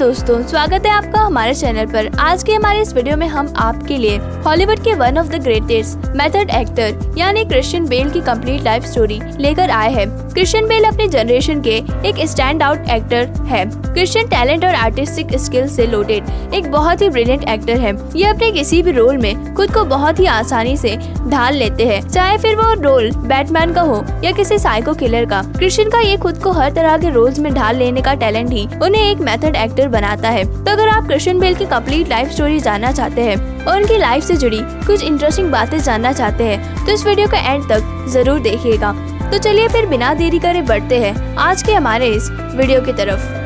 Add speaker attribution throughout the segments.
Speaker 1: दोस्तों, स्वागत है आपका हमारे चैनल पर। आज के हमारे इस वीडियो में हम आपके लिए हॉलीवुड के one of the greatest method actor यानी क्रिश्चियन बेल की कंप्लीट लाइफ स्टोरी लेकर आए हैं। क्रिश्चियन बेल अपने जनरेशन के एक स्टैंड आउट एक्टर है। क्रिश्चियन टैलेंट और आर्टिस्टिक स्किल से लोडेड एक बहुत ही ब्रिलियंट एक्टर है। ये अपने किसी भी रोल में खुद को बहुत ही आसानी से ढाल लेते हैं, चाहे फिर वो रोल बैटमैन का हो या किसी साइको किलर का। क्रिश्चियन का ये खुद को हर तरह के रोल्स में ढाल लेने का टैलेंट ही उन्हें एक मेथड एक्टर बनाता है। तो अगर आप क्रिश्चियन बेल की कंप्लीट लाइफ स्टोरी जानना चाहते हैं और उनकी लाइफ से जुड़ी कुछ इंटरेस्टिंग बातें जानना चाहते हैं तो इस वीडियो का एंड तक जरूर देखिएगा। तो चलिए फिर बिना देरी करे बढ़ते हैं आज के हमारे इस वीडियो की तरफ।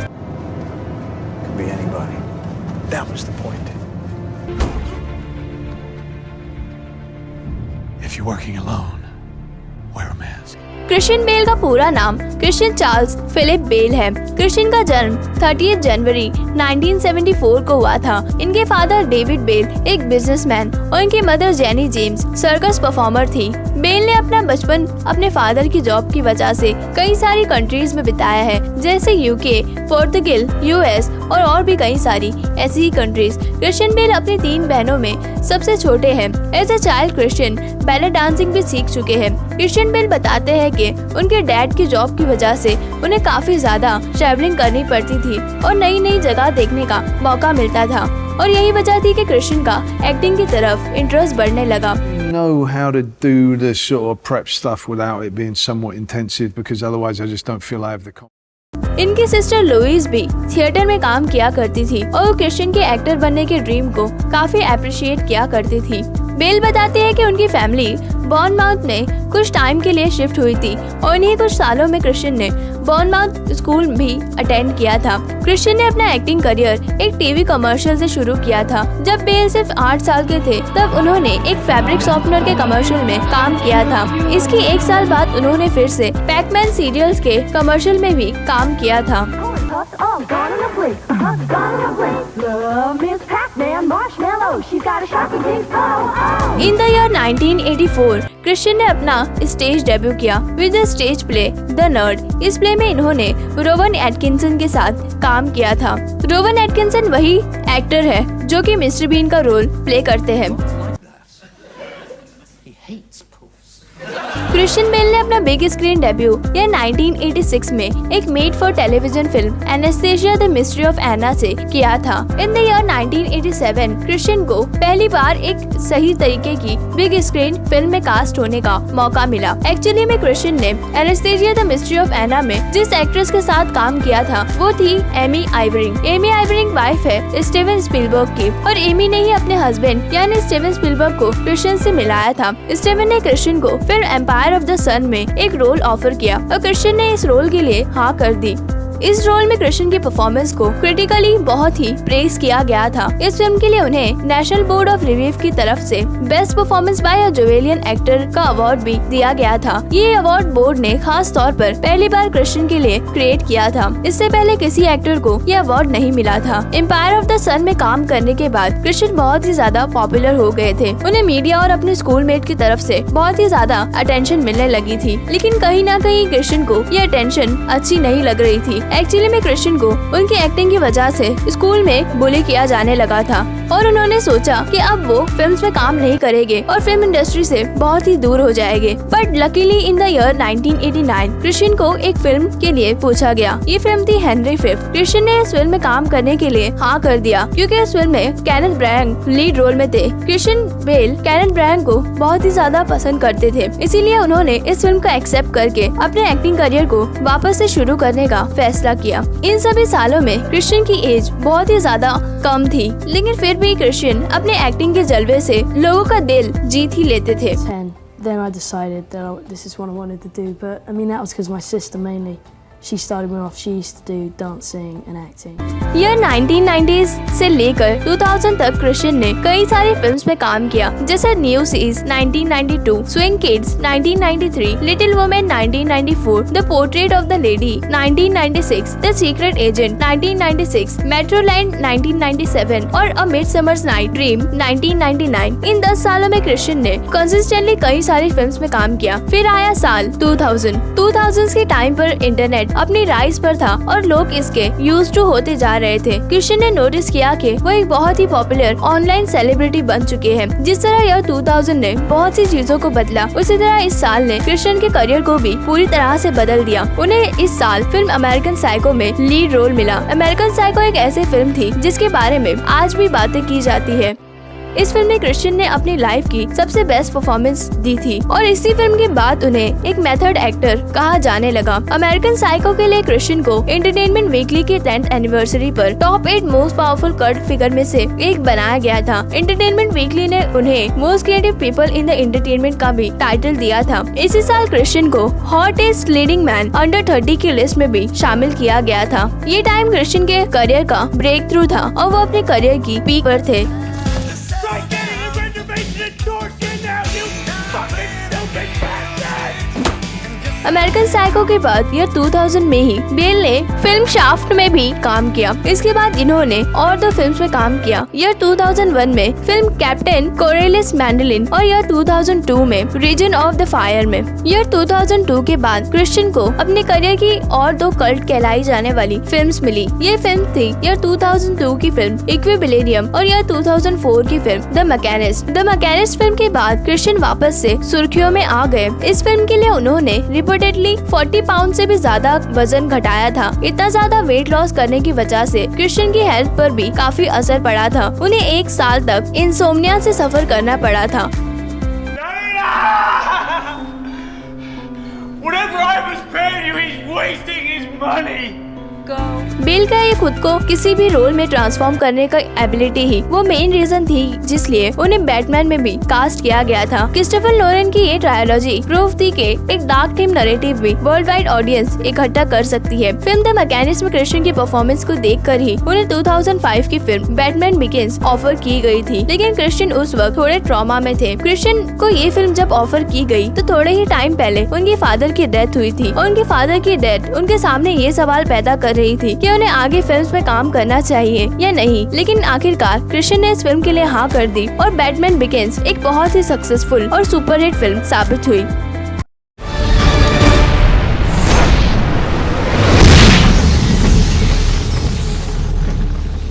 Speaker 2: If you're working alone, wear a mask.
Speaker 1: Christian Bale का पूरा नाम क्रिश्चियन चार्ल्स फिलिप बेल है। क्रिश्चियन का जन्म 30 जनवरी 1974 को हुआ था। इनके फादर डेविड बेल एक बिजनेसमैन और इनकी mother jenny James circus performer थी। बेल ने अपना बचपन अपने फादर की जॉब की वजह से कई सारी कंट्रीज में बिताया है, जैसे यूके, पोर्तुगल, यूएस और भी कई सारी ऐसी ही कंट्रीज। क्रिश्चियन बेल अपनी 3 बहनों में सबसे छोटे हैं। As a child Christian ballet dancing भी सीख चुके हैं। क्रिश्चियन बेल बताते हैं कि उनके डैड की जॉब की वजह से उन्हें काफी ज्यादा ट्रैवलिंग करनी पड़ती थी और नई नई जगह देखने का मौका मिलता था, और यही वजह थी कि क्रिश्चियन का एक्टिंग की तरफ इंटरेस्ट बढ़ने लगा।
Speaker 3: Know how to do the sort of prep stuff without it being somewhat intensive, because otherwise I just don't feel I have the
Speaker 1: इनकी सिस्टर लुइस भी थिएटर में काम किया करती थी और वो क्रिश्चियन के एक्टर बनने के ड्रीम को काफी अप्रिशिएट किया करती थी। बेल बताते हैं कि उनकी फैमिली बॉर्नमाउथ में कुछ टाइम के लिए शिफ्ट हुई थी और इन्हीं कुछ सालों में क्रिश्चियन ने बॉर्नमाउथ स्कूल भी अटेंड किया था। क्रिश्चियन ने अपना एक्टिंग करियर एक टीवी कमर्शियल से शुरू किया था। जब बेल सिर्फ 8 साल के थे तब उन्होंने एक फैब्रिक सॉफ्टनर के कमर्शियल में काम किया था। इसकी 1 साल बाद उन्होंने फिर से पैकमैन सीरियल्स के कमर्शियल में भी काम किया था। इन द ईयर 1984 क्रिश्चियन ने अपना स्टेज डेब्यू किया with the stage play the nerd. इस प्ले में इन्होंने रोवन एटकिंसन के साथ काम किया था। रोवन एटकिंसन वही एक्टर है जो कि मिस्टर बीन का रोल प्ले करते हैं। क्रिश्चियन बेल ने अपना बिग स्क्रीन डेब्यू या 1986 में एक made for television film anaesthesia the mystery of Anna से किया था। इन द ईयर 1987 क्रिश्चियन को पहली बार एक सही तरीके की बिग स्क्रीन फिल्म में कास्ट होने का मौका मिला। एक्चुअली में क्रिश्चियन ने एनेस्थेसिया द मिस्ट्री ऑफ एना में जिस एक्ट्रेस के साथ काम किया था वो थी एमी आइवरिंग। एमी आइवरिंग वाइफ है स्टीवन स्पीलबर्ग की, और एमी ने ही अपने हस्बैंड यानी स्टीवन स्पीलबर्ग को क्रिश्चियन से मिलाया था। स्टीवन ने क्रिश्चियन को फिल्म एम्पायर ऑफ द सन में एक रोल ऑफर किया और क्रिश्चियन ने इस रोल के लिए हाँ कर दी। इस रोल में क्रिश्चियन की परफॉर्मेंस को क्रिटिकली बहुत ही प्रेज किया गया था। इस फिल्म के लिए उन्हें नेशनल बोर्ड ऑफ रिव्यू की तरफ से बेस्ट परफॉर्मेंस बाय अ जुवेलियन एक्टर का अवार्ड भी दिया गया था। ये अवार्ड बोर्ड ने खास तौर पर पहली बार क्रिश्चियन के लिए क्रिएट किया था। इससे पहले किसी एक्टर को ये अवार्ड नहीं मिला था। एम्पायर ऑफ द सन में काम करने के बाद क्रिश्चियन बहुत ही ज्यादा पॉपुलर हो गए थे। उन्हें मीडिया और अपने स्कूलमेट की तरफ से बहुत ही ज्यादा अटेंशन मिलने लगी थी, लेकिन कहीं ना कहीं क्रिश्चियन को ये अटेंशन अच्छी नहीं लग रही थी। एक्चुअली में क्रिश्चियन को उनकी एक्टिंग की वजह से स्कूल में बुली किया जाने लगा था और उन्होंने सोचा कि अब वो फिल्म्स में काम नहीं करेंगे और फिल्म इंडस्ट्री से बहुत ही दूर हो जाएंगे। But luckily in the year 1989 Christian को एक फिल्म के लिए पूछा गया। ये फिल्म थी हेनरी फिफ्थ। क्रिश्चियन ने इस फिल्म में काम करने के लिए हाँ कर दिया क्योंकि इस फिल्म में केनेथ ब्रायन लीड रोल में थे। क्रिश्चियन बेल केनेथ ब्रायन को बहुत ही ज्यादा पसंद करते थे, इसीलिए उन्होंने इस फिल्म को एक्सेप्ट करके अपने एक्टिंग करियर को वापस से शुरू करने का फैसला किया। इन सभी सालों में क्रिश्चियन की एज बहुत ही ज्यादा कम थी, लेकिन फिर भी क्रिश्चियन अपने एक्टिंग के जलवे से लोगों का दिल जीत ही लेते थे।
Speaker 4: Then I decided that this is what I wanted to do, but I mean that was because my sister mainly. She started me off. She used to do dancing and acting.
Speaker 1: Year 1990s से लेकर 2000 तक Christian ने कई सारी films में काम किया, जैसे Newsies 1992, Swing Kids 1993, Little Women 1994, The Portrait of the Lady 1996, The Secret Agent 1996, Metroland 1997 और अ मिडसमर्स नाइट ड्रीम 1999। इन 10 सालों में क्रिश्चियन ने कंसिस्टेंटली कई सारी फिल्म्स में काम किया। फिर आया साल 2000 के टाइम पर इंटरनेट अपनी राइज पर था और लोग इसके यूज टू होते जा रहे थे। क्रिश्चियन ने नोटिस किया कि वो एक बहुत ही पॉपुलर ऑनलाइन सेलिब्रिटी बन चुके हैं। जिस तरह ईयर 2000 ने बहुत सी चीजों को बदला, उसी तरह इस साल ने क्रिश्चियन के करियर को भी पूरी तरह से बदल दिया। उन्हें इस साल फिल्म अमेरिकन साइको में लीड रोल मिला। अमेरिकन साइको एक ऐसी फिल्म थी जिसके बारे में आज भी बातें की जाती है। इस फिल्म में क्रिश्चियन ने अपनी लाइफ की सबसे बेस्ट परफॉर्मेंस दी थी और इसी फिल्म के बाद उन्हें एक मेथड एक्टर कहा जाने लगा। अमेरिकन साइको के लिए क्रिश्चियन को एंटरटेनमेंट वीकली के 10th एनिवर्सरी पर top 8 most powerful cult figure में से एक बनाया गया था। एंटरटेनमेंट वीकली ने उन्हें most creative people in the entertainment का भी टाइटल दिया था। इसी साल क्रिश्चियन को हॉटेस्ट लीडिंग मैन अंडर 30 की लिस्ट में भी शामिल किया गया था। ये टाइम क्रिश्चियन के करियर का ब्रेक थ्रू था और वो अपने करियर की पीक पर थे। अमेरिकन साइको के बाद ईयर 2000 में ही बेल ने फिल्म शाफ्ट में भी काम किया। इसके बाद इन्होंने और 2 फिल्म्स में काम किया। ईयर 2001 में फिल्म कैप्टन कोरेलिस मैंडलिन और ईयर 2002 में रीजन ऑफ द फायर में। ईयर 2002 के बाद क्रिश्चियन को अपने करियर की और 2 कल्ट कहलाई जाने वाली फिल्म्स मिली। ये फिल्म थी ईयर 2002 की फिल्म इक्विबिलियम और ईयर 2004 की film the machinist. The machinist film के बाद क्रिश्चियन वापस से सुर्खियों में आ गए। इस फिल्म के लिए उन्होंने 40 पाउंड से भी ज्यादा वजन घटाया था। इतना ज्यादा वेट लॉस करने की वजह से क्रिश्चियन की हेल्थ पर भी काफी असर पड़ा था। उन्हें 1 साल तक इंसोम्निया से सफर करना पड़ा था। बेल का ये खुद को किसी भी रोल में ट्रांसफॉर्म करने का एबिलिटी ही वो मेन रीजन थी जिसलिए उन्हें बैटमैन में भी कास्ट किया गया था। क्रिस्टोफर नोलन की ये ट्रायोलॉजी प्रूव थी कि एक डार्क थीम नैरेटिव भी वर्ल्ड वाइड ऑडियंस इकट्ठा कर सकती है। फिल्म द मैकेनिस्ट में क्रिश्चियन की परफॉर्मेंस को देखकर ही उन्हें 2005 की फिल्म बैटमैन बिगिंस ऑफर की गई थी, लेकिन क्रिश्चियन उस वक्त थोड़े ट्रॉमा में थे। क्रिश्चियन को ये फिल्म जब ऑफर की गई तो थोड़े ही टाइम पहले उनके फादर की डेथ हुई थी और उनके फादर की डेथ उनके सामने ये सवाल पैदा कर रही थी कि उन्हें आगे फिल्म्स में काम करना चाहिए या नहीं। लेकिन आखिरकार क्रिश्चियन ने इस फिल्म के लिए हाँ कर दी और बैटमैन बिगिंस एक बहुत ही सक्सेसफुल और सुपरहिट फिल्म साबित हुई।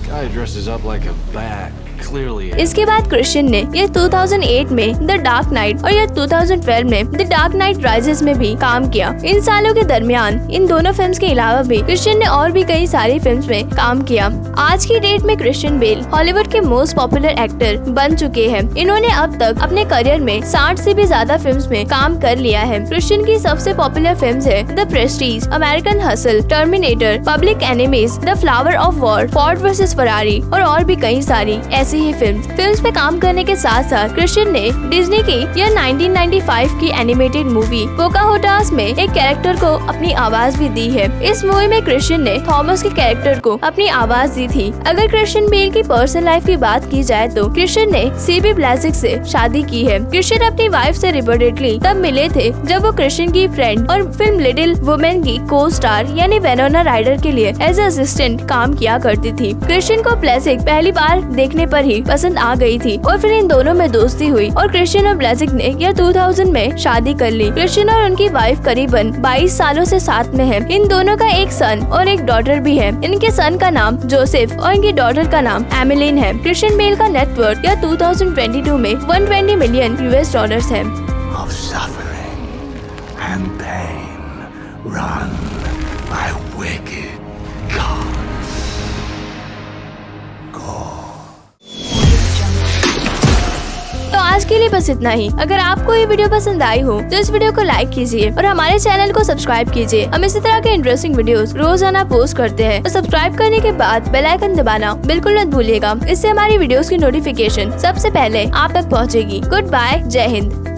Speaker 2: Guy dresses up like a bat. Clearly.
Speaker 1: इसके बाद क्रिश्चियन ने ये 2008 में द डार्क नाइट और ये 2012 में द डार्क नाइट राइजेस में भी काम किया। इन सालों के दरमियान इन दोनों फिल्म्स के अलावा भी क्रिश्चियन ने और भी कई सारी फिल्म्स में काम किया। आज की डेट में क्रिश्चियन बेल हॉलीवुड के मोस्ट पॉपुलर एक्टर बन चुके हैं। इन्होंने अब तक अपने करियर में 60 से भी ज्यादा फिल्म्स में काम कर लिया है। क्रिश्चियन की सबसे पॉपुलर फिल्म्स है the Prestige, American hustle, terminator, public enemies, the flower of war, Ford versus Ferrari और भी कई सारी ऐसी ही फिल्म्स पे काम करने के साथ साथ क्रिश्चियन ने डिज्नी की या 1995 की एनिमेटेड मूवी पोकाहोटास में एक कैरेक्टर को अपनी आवाज भी दी है। इस मूवी में क्रिश्चियन ने थॉमस के कैरेक्टर को अपनी आवाज दी थी। अगर क्रिश्चियन बेल की पर्सनल लाइफ की बात की जाए तो क्रिश्चियन ने सीबी ब्लेसिक से शादी की है। क्रिश्चियन अपनी वाइफ से रिपोर्टेडली तब मिले थे जब वो क्रिश्चियन की फ्रेंड और फिल्म लिटिल वुमेन की को स्टार यानी वेनोना राइडर के लिए एज असिस्टेंट काम किया करती थी। क्रिश्चियन को ब्लेसिक पहली बार देखने पर ही पसंद आ गई थी और फिर इन दोनों में दोस्ती हुई और क्रिश्चियन और ब्लेसिक ने ईयर 2000 में शादी कर ली। क्रिश्चियन और उनकी वाइफ करीबन 22 सालों से साथ में है। इन दोनों का एक सन और एक डॉटर भी है। इनके सन का नाम जोसेफ और इनकी डॉटर का नाम एमिलिन है। क्रिश्चियन बेल का नेटवर्थ ईयर 2022 में $120 मिलियन है।
Speaker 2: Of suffering and pain run by wicked gods.
Speaker 1: तो आज के लिए बस इतना ही। अगर आपको ये वीडियो पसंद आई हो तो इस वीडियो को लाइक कीजिए और हमारे चैनल को सब्सक्राइब कीजिए। हम इसी तरह के इंटरेस्टिंग वीडियोस रोजाना पोस्ट करते हैं। तो सब्सक्राइब करने के बाद बेल आइकन दबाना बिल्कुल मत भूलिएगा। इससे हमारी वीडियोस की नोटिफिकेशन सबसे पहले आप तक पहुंचेगी। गुड बाय, जय हिंद।